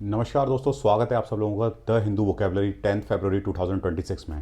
नमस्कार दोस्तों, स्वागत है आप सब लोगों का द हिंदू वोकेबलरी 10 फरवरी 2026 में।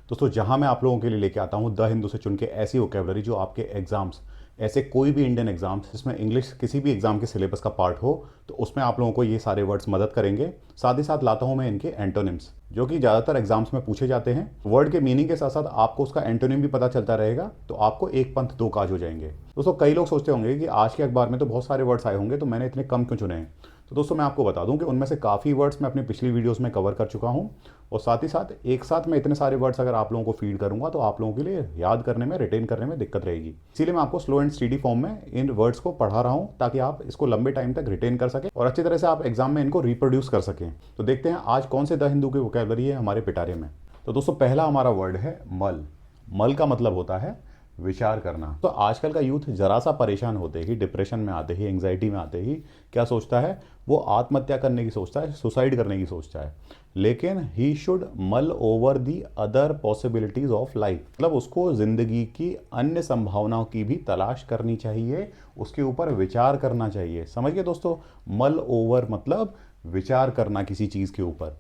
दोस्तों, जहां मैं आप लोगों के लिए लेके आता हूं द हिंदू से चुन के ऐसी वोकेबलरी जो आपके एग्जाम्स, ऐसे कोई भी इंडियन एग्जाम्स जिसमें इंग्लिश किसी भी एग्जाम के सिलेबस का पार्ट हो, तो उसमें आप लोगों को ये सारे वर्ड्स मदद करेंगे। साथ ही साथ लाता हूं मैं इनके एंटोनिम्स, जो कि ज़्यादातर एग्जाम्स में पूछे जाते हैं। वर्ड के मीनिंग के साथ साथ आपको उसका एंटोनिम भी पता चलता रहेगा, तो आपको एक पंथ दो काज हो जाएंगे। दोस्तों, कई लोग सोचते होंगे कि आज के अखबार में तो बहुत सारे वर्ड्स आए होंगे, तो मैंने इतने कम क्यों चुने हैं। तो दोस्तों, मैं आपको बता दूं कि उनमें से काफ़ी वर्ड्स मैं अपनी पिछली वीडियोस में कवर कर चुका हूं, और साथ ही साथ एक साथ मैं इतने सारे वर्ड्स अगर आप लोगों को फीड करूंगा तो आप लोगों के लिए याद करने में, रिटेन करने में दिक्कत रहेगी। इसीलिए मैं आपको स्लो एंड स्टडी फॉर्म में इन वर्ड्स को पढ़ा रहा हूं, ताकि आप इसको लंबे टाइम तक रिटेन कर सकें और अच्छी तरह से आप एग्जाम में इनको रिप्रोड्यूस कर सकें। तो देखते हैं आज कौन से द हिंदू की वोकैबुलरी है हमारे पिटारे में। तो दोस्तों, पहला हमारा वर्ड है मल। मल का मतलब होता है विचार करना। तो आजकल का यूथ जरा सा परेशान होते ही, डिप्रेशन में आते ही, एंग्जाइटी में आते ही क्या सोचता है, वो आत्महत्या करने की सोचता है, सुसाइड करने की सोचता है। लेकिन ही शुड मल over the other possibilities of life, मतलब उसको जिंदगी की अन्य संभावनाओं की भी तलाश करनी चाहिए, उसके ऊपर विचार करना चाहिए। समझिए दोस्तों, मल ओवर मतलब विचार करना किसी चीज़ के ऊपर।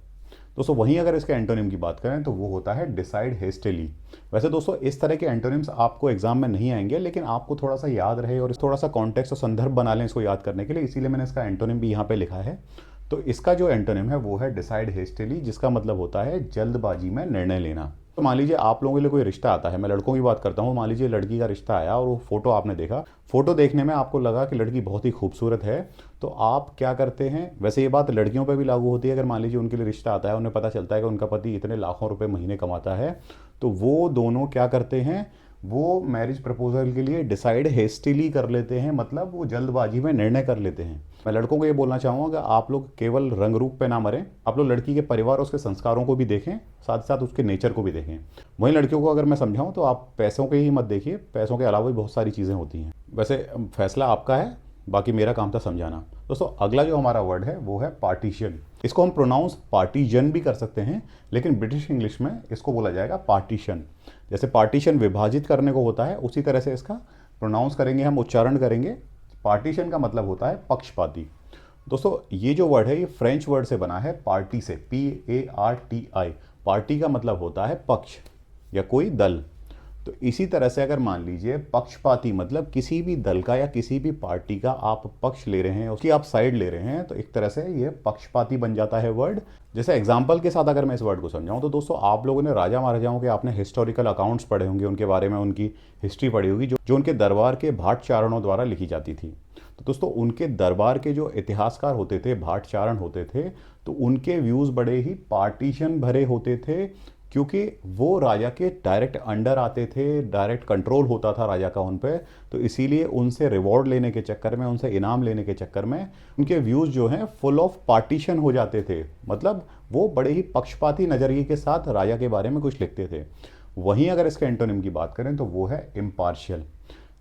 दोस्तों, वहीं अगर इसके एंटोनिम की बात करें तो वो होता है डिसाइड हेस्टेली। वैसे दोस्तों, इस तरह के एंटोनिम्स आपको एग्जाम में नहीं आएंगे, लेकिन आपको थोड़ा सा याद रहे और थोड़ा सा कॉन्टेक्स्ट और संदर्भ बना लें इसको याद करने के लिए, इसीलिए मैंने इसका एंटोनिम भी यहाँ पे लिखा है। तो इसका जो एंटोनिम है वो है डिसाइड हेस्टेली, जिसका मतलब होता है जल्दबाजी में निर्णय लेना। तो मान लीजिए आप लोगों के लिए कोई रिश्ता आता है, मैं लड़कों की बात करता हूँ। मान लीजिए लड़की का रिश्ता आया और वो फोटो आपने देखा, फोटो देखने में आपको लगा कि लड़की बहुत ही खूबसूरत है, तो आप क्या करते हैं। वैसे ये बात लड़कियों पर भी लागू होती है। अगर मान लीजिए उनके लिए रिश्ता आता है, उन्हें पता चलता है कि उनका पति इतने लाखों रुपए महीने कमाता है, तो वो दोनों क्या करते हैं, वो मैरिज प्रपोजल के लिए डिसाइड हेस्टिली कर लेते हैं, मतलब वो जल्दबाजी में निर्णय कर लेते हैं। मैं लड़कों को ये बोलना चाहूँगा कि आप लोग केवल रंग रूप पे ना मरें, आप लोग लड़की के परिवार और उसके संस्कारों को भी देखें, साथ ही साथ उसके नेचर को भी देखें। वहीं लड़कियों को अगर मैं समझाऊँ तो आप पैसों के ही मत देखिए, पैसों के अलावा भी बहुत सारी चीज़ें होती हैं। वैसे फैसला आपका है, बाकी मेरा काम था समझाना। दोस्तों, अगला जो हमारा वर्ड है वो है पार्टीशन। इसको हम प्रोनाउंस पार्टीजन भी कर सकते हैं, लेकिन ब्रिटिश इंग्लिश में इसको बोला जाएगा पार्टीशन। जैसे पार्टीशन विभाजित करने को होता है, उसी तरह से इसका प्रोनाउंस करेंगे, हम उच्चारण करेंगे। पार्टीशन का मतलब होता है पक्षपाती। दोस्तों, ये जो वर्ड है ये फ्रेंच वर्ड से बना है, पार्टी से, PARTI। पार्टी का मतलब होता है पक्ष या कोई दल। तो इसी तरह से अगर मान लीजिए पक्षपाती मतलब किसी भी दल का या किसी भी पार्टी का आप पक्ष ले रहे हैं, उसकी आप साइड ले रहे हैं, तो एक तरह से ये पक्षपाती बन जाता है वर्ड। जैसे एग्जाम्पल के साथ अगर मैं इस वर्ड को समझाऊं तो दोस्तों, आप लोगों ने राजा महाराजाओं के आपने हिस्टोरिकल अकाउंट्स पढ़े होंगे, उनके बारे में उनकी हिस्ट्री पढ़ी होगी, जो उनके दरबार के भाट चारणों द्वारा लिखी जाती थी। तो दोस्तों, उनके दरबार के जो इतिहासकार होते थे, भाट चारण होते थे, तो उनके व्यूज़ बड़े ही पार्टीशन भरे होते थे, क्योंकि वो राजा के डायरेक्ट अंडर आते थे, डायरेक्ट कंट्रोल होता था राजा का उन पे। तो इसीलिए उनसे रिवॉर्ड लेने के चक्कर में, उनसे इनाम लेने के चक्कर में उनके व्यूज़ जो हैं फुल ऑफ पार्टीशन हो जाते थे। मतलब वो बड़े ही पक्षपाती नज़रिए के साथ राजा के बारे में कुछ लिखते थे। वहीं अगर इसके एंटोनिम की बात करें तो वो है इम्पार्शियल।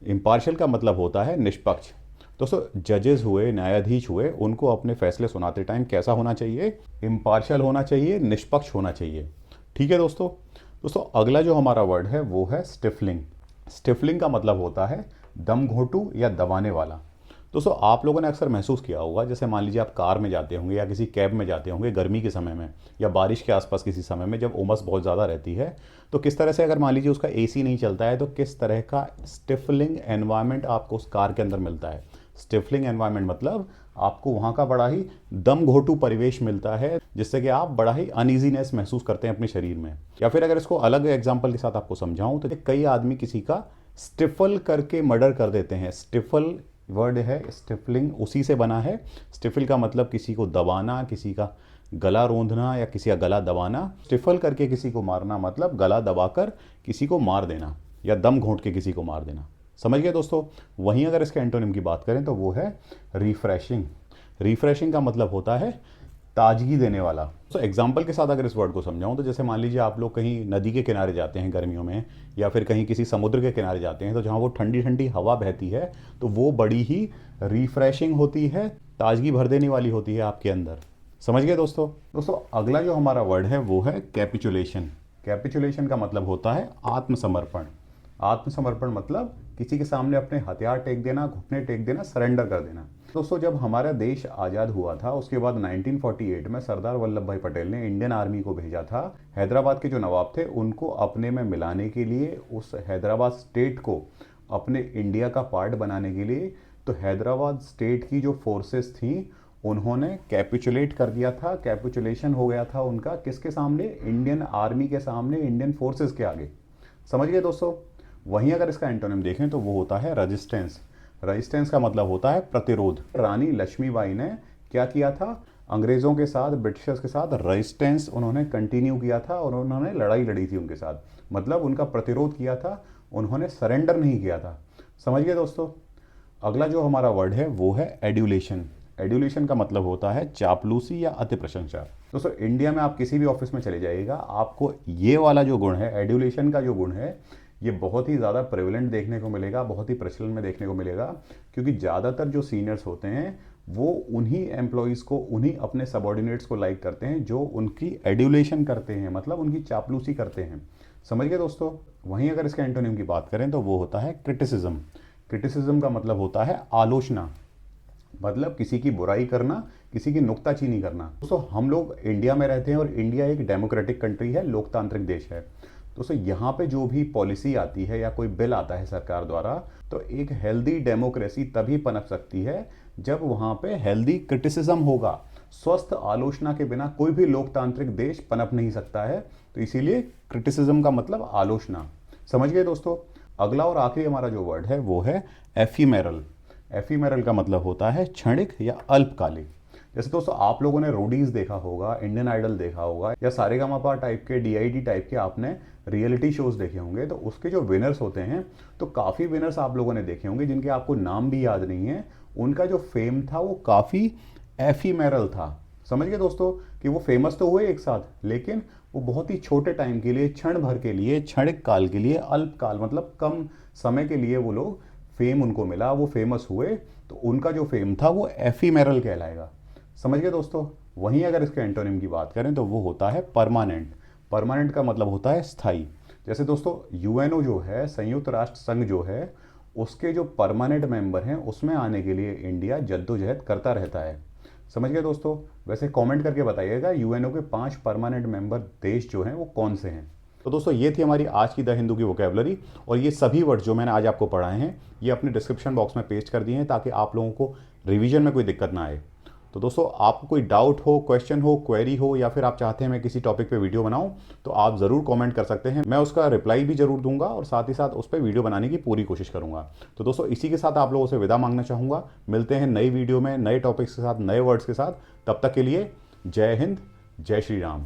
इम्पार्शियल का मतलब होता है निष्पक्ष। दोस्तों, जजेस हुए, न्यायाधीश हुए, उनको अपने फैसले सुनाते टाइम कैसा होना चाहिए, इम्पार्शियल होना चाहिए, निष्पक्ष होना चाहिए। ठीक है दोस्तों, अगला जो हमारा वर्ड है वो है स्टिफलिंग। स्टिफलिंग का मतलब होता है दम घोंटू या दबाने वाला। दोस्तों, आप लोगों ने अक्सर महसूस किया होगा, जैसे मान लीजिए आप कार में जाते होंगे या किसी कैब में जाते होंगे गर्मी के समय में, या बारिश के आसपास किसी समय में जब उमस बहुत ज़्यादा रहती है, तो किस तरह से अगर मान लीजिए उसका AC नहीं चलता है, तो किस तरह का स्टिफलिंग एनवायरनमेंट आपको उस कार के अंदर मिलता है। स्टिफलिंग एनवायरनमेंट मतलब आपको वहाँ का बड़ा ही दम घोटू परिवेश मिलता है, जिससे कि आप बड़ा ही अनईजीनेस महसूस करते हैं अपने शरीर में। या फिर अगर इसको अलग एग्जांपल के साथ आपको समझाऊं तो कई आदमी किसी का स्टिफल करके मर्डर कर देते हैं। स्टिफल वर्ड है, स्टिफलिंग उसी से बना है। स्टिफल का मतलब किसी को दबाना, किसी का गला रोंदना या किसी का गला दबाना। स्टिफल करके किसी को मारना मतलब गला दबाकर किसी को मार देना या दम घोंट के किसी को मार देना। समझ गए दोस्तों। वहीं अगर इसके एंटोनिम की बात करें तो वो है रिफ्रेशिंग। रिफ्रेशिंग का मतलब होता है ताजगी देने वाला। तो एग्जाम्पल के साथ अगर इस वर्ड को समझाऊं तो जैसे मान लीजिए आप लोग कहीं नदी के किनारे जाते हैं गर्मियों में, या फिर कहीं किसी समुद्र के किनारे जाते हैं, तो जहाँ वो ठंडी ठंडी हवा बहती है तो वो बड़ी ही रिफ्रेशिंग होती है, ताजगी भर देने वाली होती है आपके अंदर। समझ गए दोस्तों, अगला जो हमारा वर्ड है वो है कैपिचुलेशन। कैपिचुलेशन का मतलब होता है आत्मसमर्पण। आत्मसमर्पण मतलब किसी के सामने अपने हथियार टेक देना, घुटने टेक देना, सरेंडर कर देना। दोस्तों जब हमारा देश आज़ाद हुआ था उसके बाद 1948 में सरदार वल्लभ भाई पटेल ने इंडियन आर्मी को भेजा था। हैदराबाद के जो नवाब थे उनको अपने में मिलाने के लिए, उस हैदराबाद स्टेट को अपने इंडिया का पार्ट बनाने के लिए। तो हैदराबाद स्टेट की जो फोर्सेस थी उन्होंने कैपिचुलेट कर दिया था। कैपिचुलेशन हो गया था उनका किसके सामने? इंडियन आर्मी के सामने, इंडियन फोर्सेस के आगे। समझ गए दोस्तों? वहीं अगर इसका एंटोनिम देखें तो वो होता है रेजिस्टेंस। रेजिस्टेंस का मतलब होता है प्रतिरोध। रानी लक्ष्मीबाई ने क्या किया था? अंग्रेज़ों के साथ, ब्रिटिशर्स के साथ रेजिस्टेंस उन्होंने कंटिन्यू किया था और उन्होंने लड़ाई लड़ी थी उनके साथ, मतलब उनका प्रतिरोध किया था, उन्होंने सरेंडर नहीं किया था। समझ गए दोस्तों? अगला जो हमारा वर्ड है वो है एड्यूलेशन। एड्यूलेशन का मतलब होता है चापलूसी या अति प्रशंसा। दोस्तों इंडिया में आप किसी भी ऑफिस में चले जाइएगा, आपको ये वाला जो गुण है, एड्यूलेशन का जो गुण है, ये बहुत ही ज़्यादा प्रेवलेंट देखने को मिलेगा, बहुत ही प्रचलन में देखने को मिलेगा। क्योंकि ज़्यादातर जो सीनियर्स होते हैं वो उन्हीं एम्प्लॉयज़ को, उन्हीं अपने सबॉर्डिनेट्स को लाइक करते हैं जो उनकी एड्यूलेशन करते हैं, मतलब उनकी चापलूसी करते हैं। समझ गए दोस्तों? वहीं अगर इसके एंटोनिम की बात करें तो वो होता है क्रिटिसिज्म। क्रिटिसिज्म का मतलब होता है आलोचना, मतलब किसी की बुराई करना, किसी की नुक्ताचीनी करना। दोस्तों हम लोग इंडिया में रहते हैं और इंडिया एक डेमोक्रेटिक कंट्री है, लोकतांत्रिक देश है। दोस्तों यहाँ पे जो भी पॉलिसी आती है या कोई बिल आता है सरकार द्वारा, तो एक हेल्दी डेमोक्रेसी तभी पनप सकती है जब वहाँ पे हेल्दी क्रिटिसिज्म होगा। स्वस्थ आलोचना के बिना कोई भी लोकतांत्रिक देश पनप नहीं सकता है। तो इसीलिए क्रिटिसिज्म का मतलब आलोचना। समझ गए दोस्तों? अगला और आखिरी हमारा जो वर्ड है वो है एफीमेरल। एफीमेरल का मतलब होता है क्षणिक या अल्पकालिक। जैसे दोस्तों आप लोगों ने रोडीज देखा होगा, इंडियन आइडल देखा होगा, या सारेगामापा टाइप के, डीआईडी टाइप के आपने रियलिटी शोज देखे होंगे। तो उसके जो विनर्स होते हैं, तो काफ़ी विनर्स आप लोगों ने देखे होंगे जिनके आपको नाम भी याद नहीं है। उनका जो फेम था वो काफ़ी एफीमेरल था। समझ गए दोस्तों कि वो फेमस तो हुए एक साथ, लेकिन वो बहुत ही छोटे टाइम के लिए, क्षण भर के लिए, क्षणिक काल के लिए, अल्पकाल मतलब कम समय के लिए वो लोग फेम उनको मिला, वो फेमस हुए। तो उनका जो फेम था वो एफीमेरल कहलाएगा। समझ गए दोस्तों? वहीं अगर इसके एंटोनिम की बात करें तो वो होता है परमानेंट। परमानेंट का मतलब होता है स्थायी। जैसे दोस्तों यूएनओ जो है, संयुक्त राष्ट्र संघ जो है, उसके जो परमानेंट मेंबर हैं उसमें आने के लिए इंडिया जद्दोजहद करता रहता है। समझ गए दोस्तों? वैसे कमेंट करके बताइएगा यूएनओ के 5 परमानेंट मेंबर देश जो हैं वो कौन से हैं। तो दोस्तों ये थी हमारी आज की द हिंदू की वोकैबुलरी, और ये सभी वर्ड जो मैंने आज आपको पढ़ाए हैं ये अपने डिस्क्रिप्शन बॉक्स में पेस्ट कर दिए हैं ताकि आप लोगों को रिवीजन में कोई दिक्कत ना आए। तो दोस्तों आपको कोई डाउट हो, क्वेश्चन हो, क्वेरी हो, या फिर आप चाहते हैं मैं किसी टॉपिक पे वीडियो बनाऊं, तो आप ज़रूर कमेंट कर सकते हैं। मैं उसका रिप्लाई भी ज़रूर दूंगा और साथ ही साथ उस पर वीडियो बनाने की पूरी कोशिश करूंगा। तो दोस्तों इसी के साथ आप लोगों से विदा मांगना चाहूँगा। मिलते हैं नई वीडियो में, नए टॉपिक्स के साथ, नए वर्ड्स के साथ। तब तक के लिए जय हिंद, जय श्री राम।